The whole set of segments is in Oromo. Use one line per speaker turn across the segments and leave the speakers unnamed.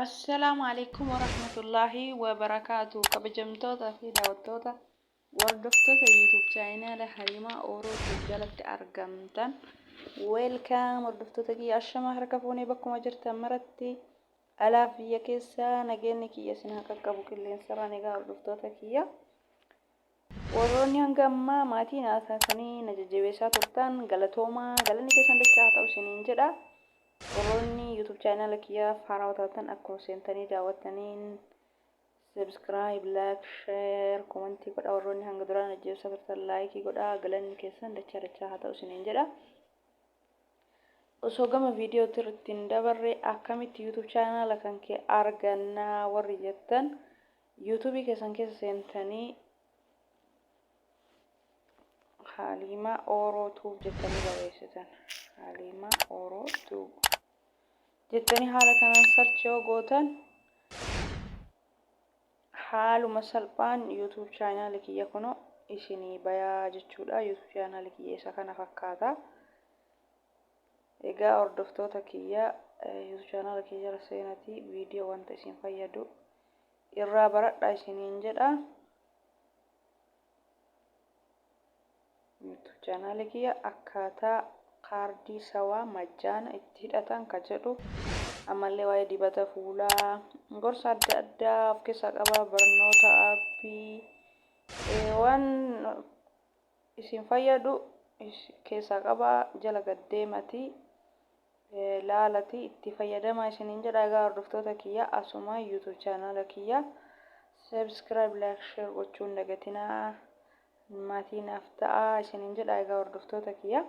السلام عليكم ورحمة الله وبركاته. كبجمتوتا في داوتوتا وردفتوتا يوتيوب شانل حريمة أورو تجلت أرقمتن ويلكام وردفتوتا كي أشما هركفوني بكم أجرت مرتي ألا في كيسا نجينك يسنها كقبو كلين سراني قا وردفتوتا كيا وروني هنگما ماتين أساسني نججبسا ترتان غلطوما غلني كيسان دچاهت أو سنين جدا وروني يوتيوب channel كيا فاراوتاتن أكو سنتني داوتنين سبسكرايب لايك شير كومنتي قد وروني هنگ دران نججبسا ترتان لايكي قد غلني كيسان دچاهت أو سنين جدا osoo gama viidiyoo tirtiin dabarre akkamitti YouTube channel kan kee arganna warri jettan YouTube keessan keessa seentanii Halima Oro Tube jettanii barreessitan Halima Oro Tube jettanii haala kanaan search yoo gootan haaluma salphaan YouTube channel kiyya kuno isinii bayaa jechuudha. YouTube channel kiyya isa kana fakkaata. Egaa hordoftoota kiyya YouTube channel kiyya seenati viidiyoo wanta isin fayyadu irraa baradhaa isiniin jedha. YouTube channel kiyya akkaataa kaardii sawaa majjaana itti hidhatan ka jedhu ammallee waa'ee dibata fuulaa gorsa adda addaa of keessaa qaba. Barnoota aappii waan isin fayyadu keessaa qaba. Jala gaddeemati laalati itti fayyadamaa isiniin jedha. Egaa hordoftoota kiyya asuma YouTube channel kiyya subscribe like share gochuun dagatinaa maatiin afta'a isiniin jedha. Egaa hordoftoota kiyya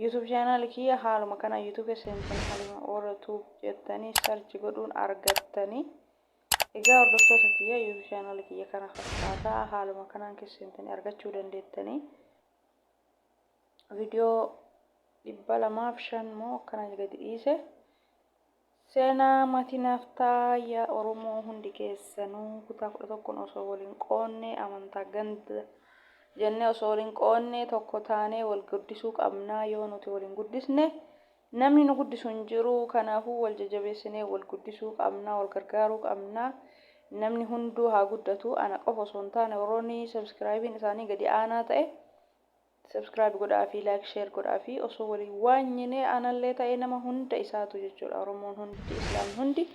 YouTube channel kiyya haaluma kana YouTube seentanii Halima Oro Tube jettanii search godhuun argattanii. Egaa hordoftoota kiyya YouTube channel kiyya kana fakkaata haaluma kanaan seentanii argachuu dandeettanii. Viidiyoo 205 moo kana gadi dhiise seenaa maatiin aftaa yaa Oromoo hundi keessanuu kutaa 11 osoo waliin qoonne amantaa ganda jennee osoo waliin qoonne tokko taanee wal guddisuu qabnaa. Yoo nuti waliin guddisne namni nu guddisu hin jiru. Kanaafuu wal jajjabeessinee wal guddisuu qabnaa, wal gargaaruu qabnaa. Namni hunduu haa guddatu. Ana qofa osoo hin taane warroonni subscribe isaanii gadi aanaa ta'e subscribe godhaa fi like share godhaa fi osoo waliin waanyine anallee ta'e nama hunda isaatu jechuudha. Oromoon hundi Islaam hundi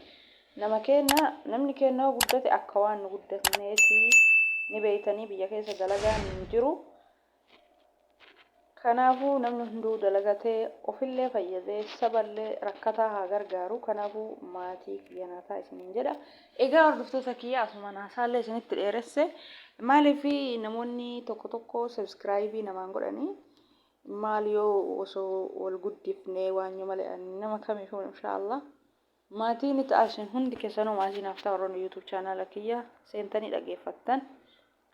nama kenna namni kenna guddate akka waan nu guddatneeti ni beeytanii biyya keessa dalagaan hin jiru. Kanaafuu namni hunduu dalagatee ofillee fayyadee saballee rakkataa haa gargaaru. Kanaafuu maatii kiyyanaataa isiniin jedha. Egaa hordoftoota kiyya asuma naasaallee isinitti dheeresse maaliifi namoonni tokko tokko subscribe namaan godhanii maal yoo osoo wal guddifnee waanyo malee nama kamiifuu inshaallah maatiin itti ashin hundi keessanuu maatiin aftaa warroonni YouTube channel kiyya seentanii dhageeffattan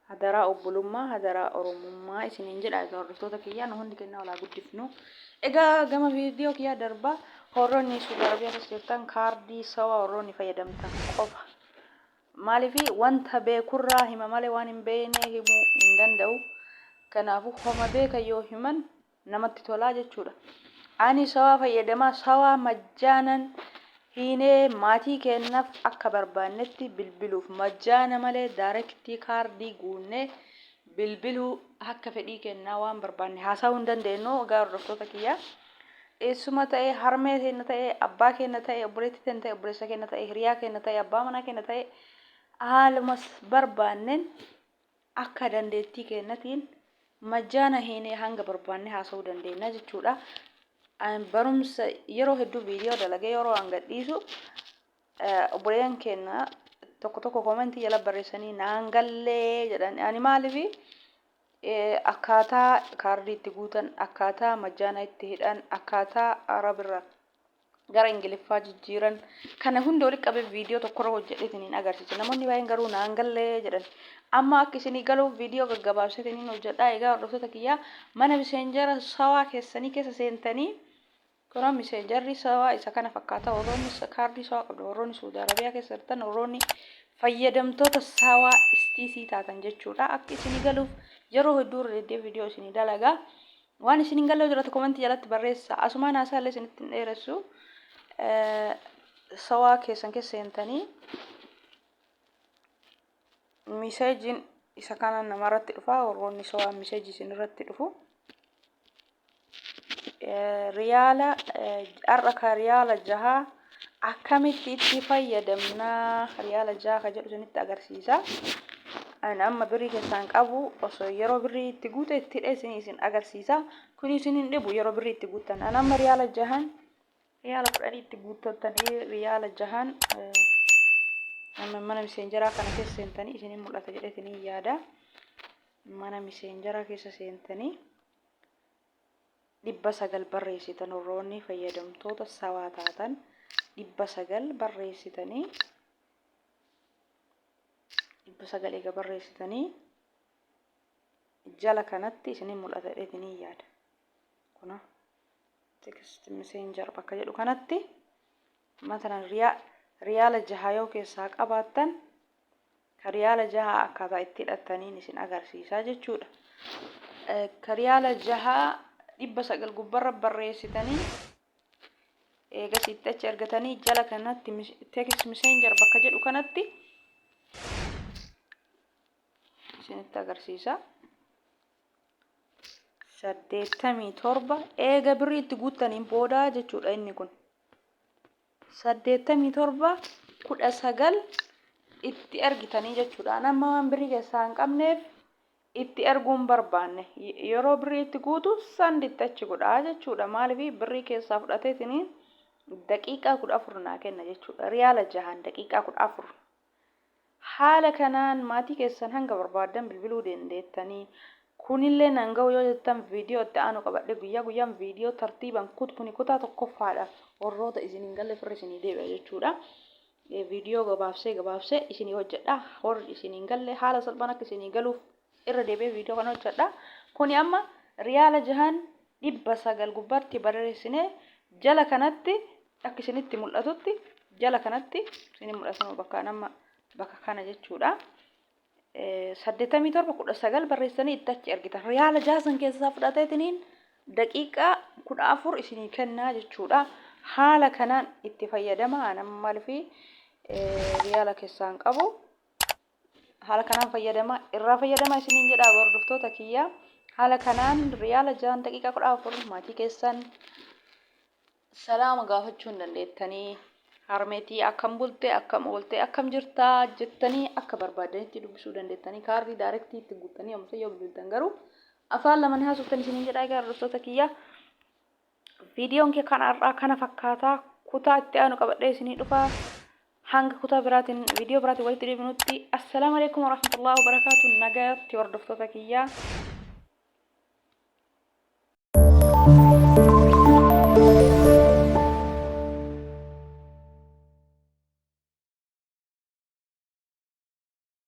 hadaraa obbolummaa hadaraa oromummaa isiniin jedha. Egaa hordoftoota kiyya nu hundi kennaa walaa guddifnu. Egaa gama viidiyoo kiyya darba warroonni Suudi Arabiyaa keessa jirtan kaardii sawaa warroonni fayyadamtan qofa maaliifi wanta beekurraa hima malee waan hin beekne himuu hin danda'u. Kanaafuu homa beekan yoo himan namatti tolaa jechuudha. Ani sawaa fayyadamaa sawaa majjaanan hiinee maatii kennaaf akka barbaannetti bilbiluuf majjaana malee daarektii kaardii guunnee bilbiluu akka fedhii kennaa waan barbaanne haasa'uu hin dandeenyu. Egaa hordoftoota kiyya eessuma ta'e harmee keenya ta'e abbaa keenya ta'e obboleettii keenya ta'e obboleessa keenya ta'e hiriyaa keenya ta'e abbaa manaa keenya ta'e haaluma barbaanneen akka dandeettii keenyatiin majjaana hiinee hanga barbaanne haasa'uu dandeenya jechuudha. Barumsa yeroo hedduu viidiyoo dalagee yeroo hanga dhiisu obboleeyyan keenya tokko tokko komentii jala barreessanii naan gallee jedhan. Ani maaliifi akkaataa kaardii itti guutan akkaataa majjaana itti hidhan akkaataa arabirraa gara ingiliffaa jijjiiran kana hunda walitti qabee viidiyoo tokkorra hojjedheetiniin agarsiisa. Namoonni baay'een garuu naan gallee jedhan. Amma akka isinii galuuf viidiyoo gaggabaabsitaniin hojjedhaa. Egaa hordoftoota kiyyaa mana meseenjera sawaa keessanii keessa seentanii Kuna meseenjarri sawaa isa kana fakkaata warroonni kaardii sawaa qabdu warroonni Suudi Arabiyaa keessa jirtan warroonni fayyadamtoota sawaa istiisii taatan jechuudha. Akka isinii galuuf yeroo hedduu viidiyoo isinii dalagaa. Waan isin galle jiraatu komentii jalatti barreessa. Asumaan haasaallee isinitti dheeressu. Sawaa keessan keessa seentanii miseejiin isa kana namarratti dhufa. Warroonni sawaa miseejii isin irratti dhufu. Riyaala har'a riyaala 6 akkamitti itti fayyadamnaa riyaala 6 ka jedhu isinitti agarsiisa. Ana amma birrii keessan qabu osoo yeroo birrii itti guute itti isin agarsiisa. Kun isin hin dhibu yeroo birrii itti guutan. Ana amma riyaala 6 riyaala 10 itti guuttanii riyaala 6 amma mana miseenjaraa kana keessa seentanii isin mul'ata jedhetanii yaada. Mana miseenjaraa keessa seentanii 900 barreessitan warroonni fayyadamtoota sawaa taatan 900 barreessitanii 900 eega barreessitanii jala kanatti isin mul'ata jedhetanii yaada. Kuna text messenger bakka jedhu kanatti matalan riyaala 6 yoo keessaa qabaattan ka riyaala 6 akkaataa itti hidhattaniin isin agarsiisa jechuudha. Ka riyaala 6 900 gubbarra barreessitanii eega sitti achi argatanii jala kanatti text messenger bakka jedhu kanatti isinitti agarsiisa. 87 eega birrii itti guuttaniin booda jechuudha inni kun. 87 19 itti ergitanii jechuudha. Nama waan birrii keessaa hin qabneef itti erguun barbaanne yeroo birrii itti guutu sanditti achi godhaa jechuudha. Maaliif birrii keessaa fudhateetini daqiiqaa 14 naa kenna jechuudha. Riyaala 6 daqiiqaa 14. Haala kanaan maatii keessan hanga barbaadan bilbiluu dandeettanii. Kunillee nanga'u yoo jettan viidiyoo itti aanu qabadhe guyyaa guyyaan viidiyoo tartiiban kuni kutaa tokkoffaadha. Warroota isin hin galle firri isinii deebi'a jechuudha. Viidiyoo gabaabsee isinii hojjedha. Warri isin hin galle haala salphaan akka isinii galuuf irra deebi'ee viidiyoo kana hojjedha. Kuni amma riyaala 900 gubbaatti barreessinee jala kanatti akka isinitti mul'atutti jala kanatti isinii mul'atu bakka kana jechuudha. 87 19 barreessanii itti achi ergitan. Riyaala 6 keessaa fudhateetiniin daqiiqaa 14 isinii kennaa jechuudha. Haala kanaan itti fayyadamaa. Nama maalifi riyaala keessaan qabu haala kanaan irraa fayyadamaa isiniin jedha hordoftoota kiyya. Haala kanaan riyaala 6 daqiiqaa 14 maatii keessan salaama gaafachuu hin dandeettanii. Harmeetii akkam bulte akkam oolte akkam jirtaa jettanii akka barbaadanitti dubbisuu dandeettanii. Kaardii daayirektii itti guuttanii amsa yoo bilbiltan garuu afaan lamaan haasoftan isiniin jedha egaa hordoftoota kiyya. Viidiyoon kee kana fakkaataa kutaa itti aanu qabadhee isinii dhufa. Hanga kutaa biraatiin viidiyoo biraatiin walitti deebinutti assalamu alaikum warahmatullahi wabarakatuh. Nagaatti hordoftoota kiyya.